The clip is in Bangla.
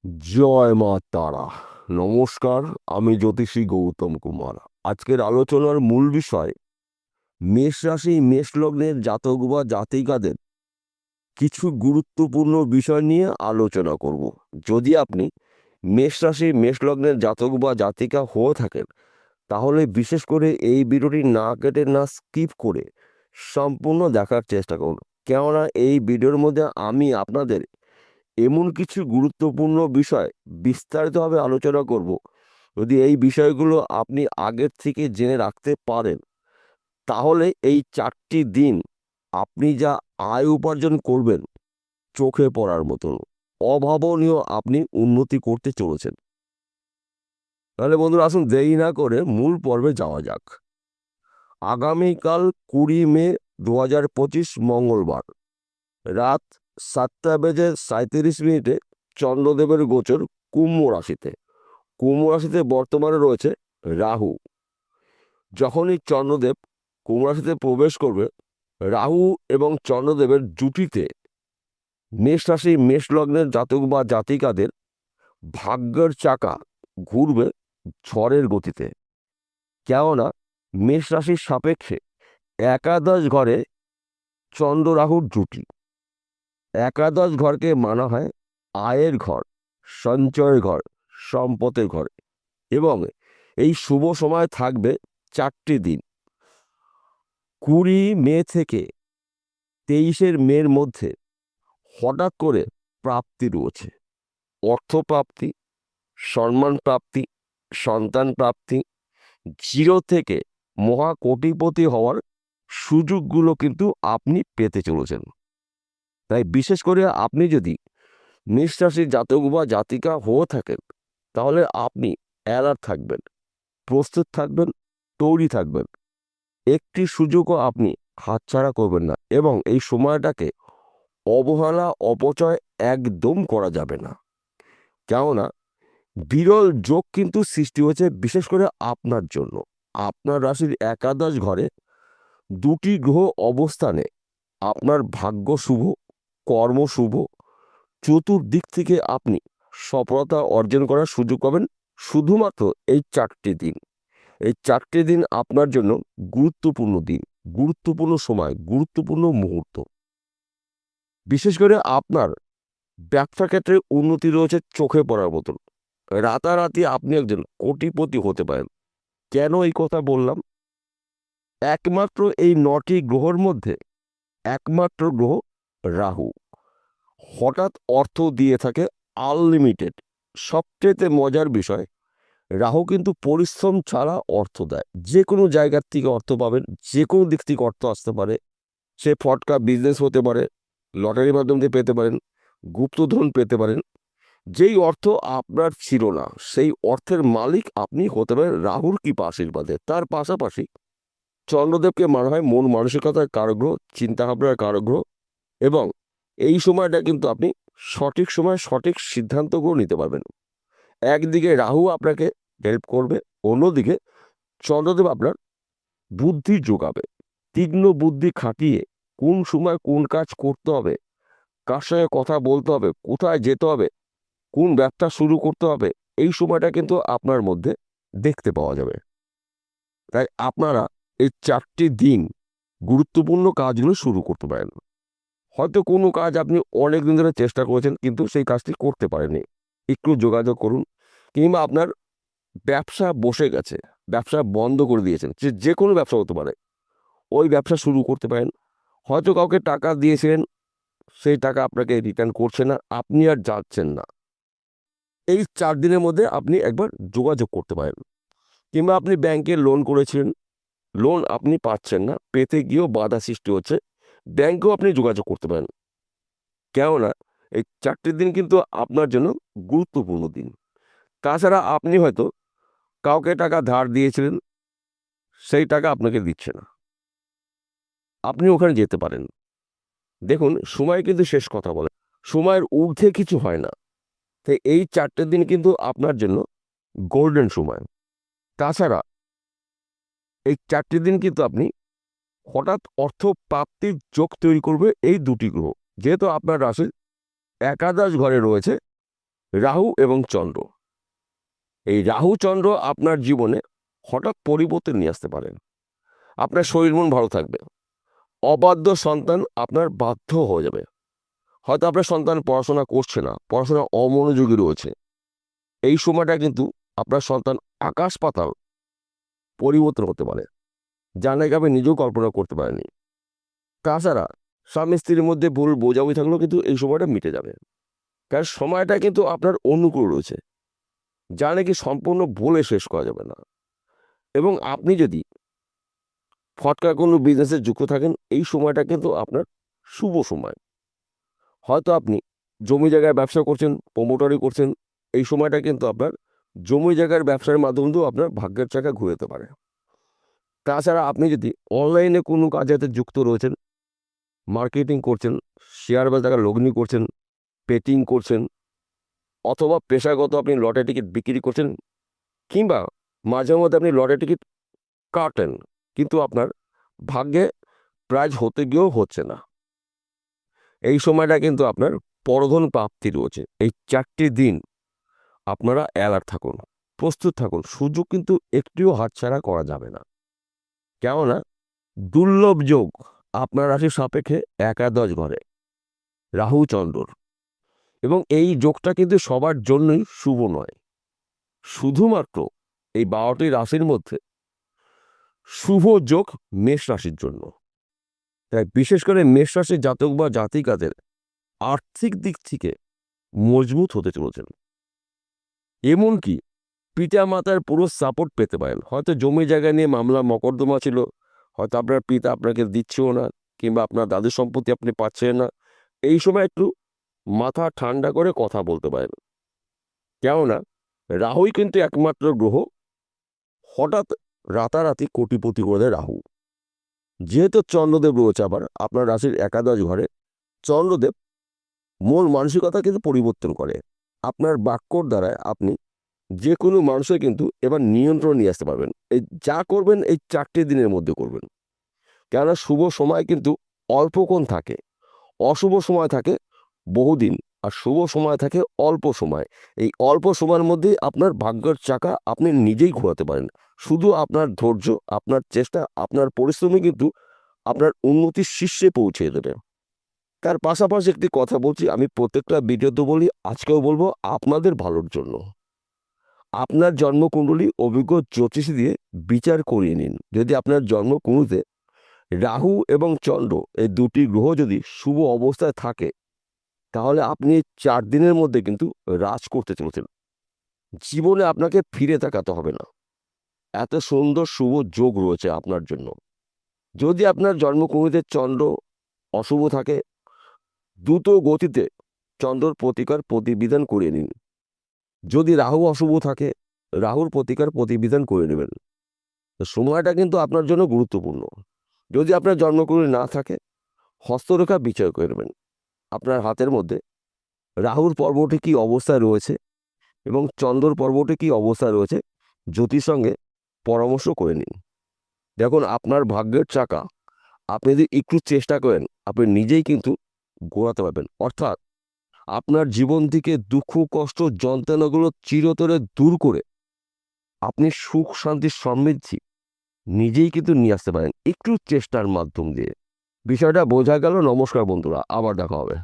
জয় মা তারা। নমস্কার, আমি জ্যোতিষী গৌতম কুমার। আজকের আলোচনার মূল বিষয় মেষ রাশি মেষ লগ্নের জাতক বা জাতিকাদের কিছু গুরুত্বপূর্ণ বিষয় নিয়ে আলোচনা করব। যদি আপনি মেষ রাশি মেষ লগ্নের জাতক বা জাতিকা হয়ে থাকেন, তাহলে বিশেষ করে এই ভিডিওটি না কেটে না স্কিপ করে সম্পূর্ণ দেখার চেষ্টা করুন। কেননা এই ভিডিওর মধ্যে আমি আপনাদের এমন কিছু গুরুত্বপূর্ণ বিষয় বিস্তারিতভাবে আলোচনা করব। যদি এই বিষয়গুলো আপনি আগের থেকে জেনে রাখতে পারেন, তাহলে এই 4টি দিন আপনি যা আয় উপার্জন করবেন, চোখে পড়ার মতন অভাবনীয় আপনি উন্নতি করতে চলেছেন। তাহলে বন্ধুরা, আসুন দেরি না করে মূল পর্বে যাওয়া যাক। আগামীকাল 20 মে 2025 মঙ্গলবার রাত 7:37 চন্দ্রদেবের গোচর কুম্ভ রাশিতে। কুম্ভ রাশিতে বর্তমানে রয়েছে রাহু। যখনই চন্দ্রদেব কুম্ভ রাশিতে প্রবেশ করবে, রাহু এবং চন্দ্রদেবের জুটিতে মেষ রাশি মেষ লগ্নের জাতক বা জাতিকাদের ভাগ্যের চাকা ঘুরবে ঝড়ের গতিতে। কেননা মেষ রাশির সাপেক্ষে একাদশ ঘরে চন্দ্র রাহুর জুটি। একাদশ ঘরকে মানা হয় আয়ের ঘর, সঞ্চয়ের ঘর, সম্পদের ঘর। এবং এই শুভ সময় থাকবে 4টি দিন। 20 মে থেকে 23 মের মধ্যে হঠাৎ করে প্রাপ্তি রয়েছে। অর্থপ্রাপ্তি, সম্মান প্রাপ্তি, সন্তান প্রাপ্তি, জিরো থেকে মহা কোটিপতি হওয়ার সুযোগগুলো কিন্তু আপনি পেতে চলেছেন। তাই বিশেষ করে আপনি যদি মেষ রাশির জাতক বা জাতিকা হয়ে থাকেন, তাহলে আপনি অ্যালার্ট থাকবেন, প্রস্তুত থাকবেন, তৈরি থাকবেন। একটি সুযোগও আপনি হাতছাড়া করবেন না এবং এই সময়টাকে অবহেলা অপচয় একদম করা যাবে না। কেননা বিরল যোগ কিন্তু সৃষ্টি হয়েছে বিশেষ করে আপনার জন্য। আপনার রাশির একাদশ ঘরে 2টি গ্রহ অবস্থানে আপনার ভাগ্য শুভ, কর্ম শুভ, চতুর্দিক থেকে আপনি সফলতা অর্জন করার সুযোগ পাবেন শুধুমাত্র এই 4টি দিন। এই 4টি দিন আপনার জন্য গুরুত্বপূর্ণ দিন, গুরুত্বপূর্ণ সময়, গুরুত্বপূর্ণ মুহূর্ত। বিশেষ করে আপনার ব্যবসা ক্ষেত্রে উন্নতি রয়েছে চোখে পড়ার মতন। রাতারাতি আপনি একজন কোটিপতি হতে পারেন। কেন এই কথা বললাম? একমাত্র এই 9টি গ্রহের মধ্যে একমাত্র গ্রহ রাহু হঠাৎ অর্থ দিয়ে থাকে আনলিমিটেড। সবচেয়ে মজার বিষয়, রাহু কিন্তু পরিশ্রম ছাড়া অর্থ দেয়। যে কোনো জায়গার থেকে অর্থ পাবেন, যে কোনো দিক থেকে অর্থ আসতে পারে। সে ফটকা বিজনেস হতে পারে, লটারির মাধ্যম দিয়ে পেতে পারেন, গুপ্তধন পেতে পারেন। যেই অর্থ আপনার ছিল না, সেই অর্থের মালিক আপনি হতে পারেন রাহুর কৃপা আশীর্বাদে। তার পাশাপাশি চন্দ্রদেবকে মানা হয় মন মানসিকতার কারগ্রহ, চিন্তাভাবনার কারগ্রহ। এবং এই সময়টা কিন্তু আপনি সঠিক সময় সঠিক সিদ্ধান্তগুলো নিতে পারবেন। একদিকে রাহু আপনাকে হেল্প করবে, অন্যদিকে চন্দ্রদেব আপনার বুদ্ধি যোগাবে। তীক্ষ্ণ বুদ্ধি খাটিয়ে কোন সময় কোন কাজ করতে হবে, কার সঙ্গে কথা বলতে হবে, কোথায় যেতে হবে, কোন ব্যবসা শুরু করতে হবে, এই সময়টা কিন্তু আপনার মধ্যে দেখতে পাওয়া যাবে। তাই আপনারা এই 4টি দিন গুরুত্বপূর্ণ কাজগুলো শুরু করতে পারেন। হয়তো কোনো কাজ আপনি অনেক দিন ধরে চেষ্টা করেছেন কিন্তু সেই কাজটি করতে পারেননি, একটু যোগাযোগ করুন। কিংবা আপনার ব্যবসা বসে গেছে, ব্যবসা বন্ধ করে দিয়েছেন, যে কোনো ব্যবসা হতে পারে, ওই ব্যবসা শুরু করতে পারেন। হয়তো কাউকে টাকা দিয়েছিলেন, সেই টাকা আপনাকে রিটার্ন করছে না, আপনি আর যাচ্ছেন না। এই 4 দিনের মধ্যে আপনি একবার যোগাযোগ করতে পারেন। কিংবা আপনি ব্যাংকে লোন করেছিলেন, লোন আপনি পাচ্ছেন না, পেতে গিয়েও বাধা সৃষ্টি হচ্ছে, ব্যাংকেও আপনি যোগাযোগ করতে পারেন। কেননা এই 4টি দিন কিন্তু আপনার জন্য গুরুত্বপূর্ণ দিন। তাছাড়া আপনি হয়তো কাউকে টাকা ধার দিয়েছিলেন, সেই টাকা আপনাকে দিচ্ছে না, আপনি ওখানে যেতে পারেন। দেখুন, সময় কিন্তু শেষ কথা বলে, সময়ের ঊর্ধ্বে কিছু হয় না। তাই এই 4টে দিন কিন্তু আপনার জন্য গোল্ডেন সময়। তাছাড়া এই 4টি দিন কিন্তু আপনি হঠাৎ অর্থ প্রাপ্তির যোগ তৈরি করবে এই 2টি গ্রহ। যেহেতু আপনার রাশি একাদশ ঘরে রয়েছে রাহু এবং চন্দ্র, এই রাহু চন্দ্র আপনার জীবনে হঠাৎ পরিবর্তন নিয়ে আসতে পারে। আপনার শরীর মন ভালো থাকবে, অবাধ্য সন্তান আপনার বাধ্য হয়ে যাবে। হয়তো আপনার সন্তান পড়াশোনা করছে না, পড়াশোনা অমনোযোগী রয়েছে, এই সময়টা কিন্তু আপনার সন্তান আকাশ পাতাল পরিবর্তন হতে পারে, যা নাকি আপনি নিজেও কল্পনা করতে পারেননি। তাছাড়া স্বামী স্ত্রীর মধ্যে ভুল বোঝাবুঝি থাকলেও কিন্তু এই সময়টা মিটে যাবে, কারণ সময়টা কিন্তু আপনার অনুকূল রয়েছে, যা নাকি সম্পূর্ণ বলে শেষ করা যাবে না। এবং আপনি যদি ফটকা কোনো বিজনেসে যুক্ত থাকেন, এই সময়টা কিন্তু আপনার শুভ সময়। হয়তো আপনি জমি জায়গায় ব্যবসা করছেন, প্রমোটারি করছেন, এই সময়টা কিন্তু আপনার জমি জায়গার ব্যবসার মাধ্যমেও আপনার ভাগ্যের চাকা ঘুরতে পারে। তাছাড়া আপনি যদি অনলাইনে কোনো কাজেতে যুক্ত রয়েছেন, মার্কেটিং করছেন, শেয়ার বাজারে লগ্নি করছেন, পেটিং করছেন, অথবা পেশাগত আপনি লটারি টিকিট বিক্রি করছেন, কিংবা মাঝে মধ্যে আপনি লটারি টিকিট কাটেন, কিন্তু আপনার ভাগ্যে প্রাইজ হতে গিয়েও হচ্ছে না, এই সময়টা কিন্তু আপনার পরধন প্রাপ্তি রয়েছে। এই 4টি দিন আপনারা অ্যালার্ট থাকুন, প্রস্তুত থাকুন, সুযোগ কিন্তু একটিও হাতছাড়া করা যাবে না। কেননা দুর্লভ যোগ আপনার রাশির সাপেক্ষে একাদশ ঘরে রাহু চন্দ্রর, এবং এই যোগটা কিন্তু সবার জন্যই শুভ নয়। শুধুমাত্র এই 12টি রাশির মধ্যে শুভ যোগ মেষ রাশির জন্য। তাই বিশেষ করে মেষ রাশির জাতক বা জাতিকাদের আর্থিক দিক থেকে মজবুত হতে চলেছেন। এমনকি পিতা মাতার পুরো সাপোর্ট পেতে পারেন। হয়তো জমি জায়গা নিয়ে মামলা মকদ্দমা ছিল, হয়তো আপনার পিতা আপনাকে দিচ্ছেও না, কিংবা আপনার দাদুর সম্পত্তি আপনি পাচ্ছেন না, এই সময় একটু মাথা ঠান্ডা করে কথা বলতে পারেন। কেননা রাহুই কিন্তু একমাত্র গ্রহ হঠাৎ রাতারাতি কোটিপতি করে দেয় রাহু। যেহেতু চন্দ্রদেব রয়েছে আবার আপনার রাশির একাদশ ঘরে, চন্দ্রদেব মূল মানসিকতা কিন্তু পরিবর্তন করে। আপনার বাক্যর দ্বারায় আপনি যে কোনো মানুষের কিন্তু এবার নিয়ন্ত্রণ নিয়ে আসতে পারবেন। এই যা করবেন এই 4টে দিনের মধ্যে করবেন, কেননা শুভ সময় কিন্তু অল্পক্ষণ থাকে, অশুভ সময় থাকে বহুদিন, আর শুভ সময় থাকে অল্প সময়। এই অল্প সময়ের মধ্যে আপনার ভাগ্যের চাকা আপনি নিজেই ঘোরাতে পারেন। শুধু আপনার ধৈর্য, আপনার চেষ্টা, আপনার পরিশ্রমই কিন্তু আপনার উন্নতির শীর্ষে পৌঁছে দেবে। তার পাশাপাশি একটি কথা বলছি, আমি প্রত্যেকটা ভিডিওতে বলি, আজকেও বলবো, আপনাদের ভালোর জন্য। আপনার জন্মকুণ্ডলী অভিজ্ঞ জ্যোতিষী দিয়ে বিচার করিয়ে নিন। যদি আপনার জন্মকুণ্ডলীতে রাহু এবং চন্দ্র এই দুটি গ্রহ যদি শুভ অবস্থায় থাকে, তাহলে আপনি 4 দিনের মধ্যে কিন্তু রাজ করতে চলেছেন। জীবনে আপনাকে ফিরে তাকাতে হবে না, এত সুন্দর শুভ যোগ রয়েছে আপনার জন্য। যদি আপনার জন্মকুণ্ডলীতে চন্দ্র অশুভ থাকে, দ্রুত গতিতে চন্দ্রর প্রতিকার প্রতিবিধান করিয়ে নিন। যদি রাহু অশুভ থাকে, রাহুর প্রতিকার প্রতিবিধান করে নেবেন। তো সময়টা কিন্তু আপনার জন্য গুরুত্বপূর্ণ। যদি আপনার জন্মকুণ্ডলী না থাকে, হস্তরেখা বিচার করে নেবেন। আপনার হাতের মধ্যে রাহুর পর্বটি কী অবস্থায় রয়েছে এবং চন্দ্রর পর্বটি কী অবস্থায় রয়েছে, জ্যোতির সঙ্গে পরামর্শ করে নিন। দেখুন, আপনার ভাগ্যের চাকা আপনি যদি একটু চেষ্টা করেন, আপনি নিজেই কিন্তু ঘোরাতে পারবেন। অর্থাৎ আপনার জীবন থেকে দুঃখ, কষ্ট, যন্ত্রণাগুলো চিরতরে দূর করে আপনি সুখ, শান্তি, সমৃদ্ধি নিজেই কিন্তু নিয়ে আসতে পারেন একটু চেষ্টার মাধ্যম দিয়ে। বিষয়টা বোঝা গেল? নমস্কার বন্ধুরা, আবার দেখা হবে।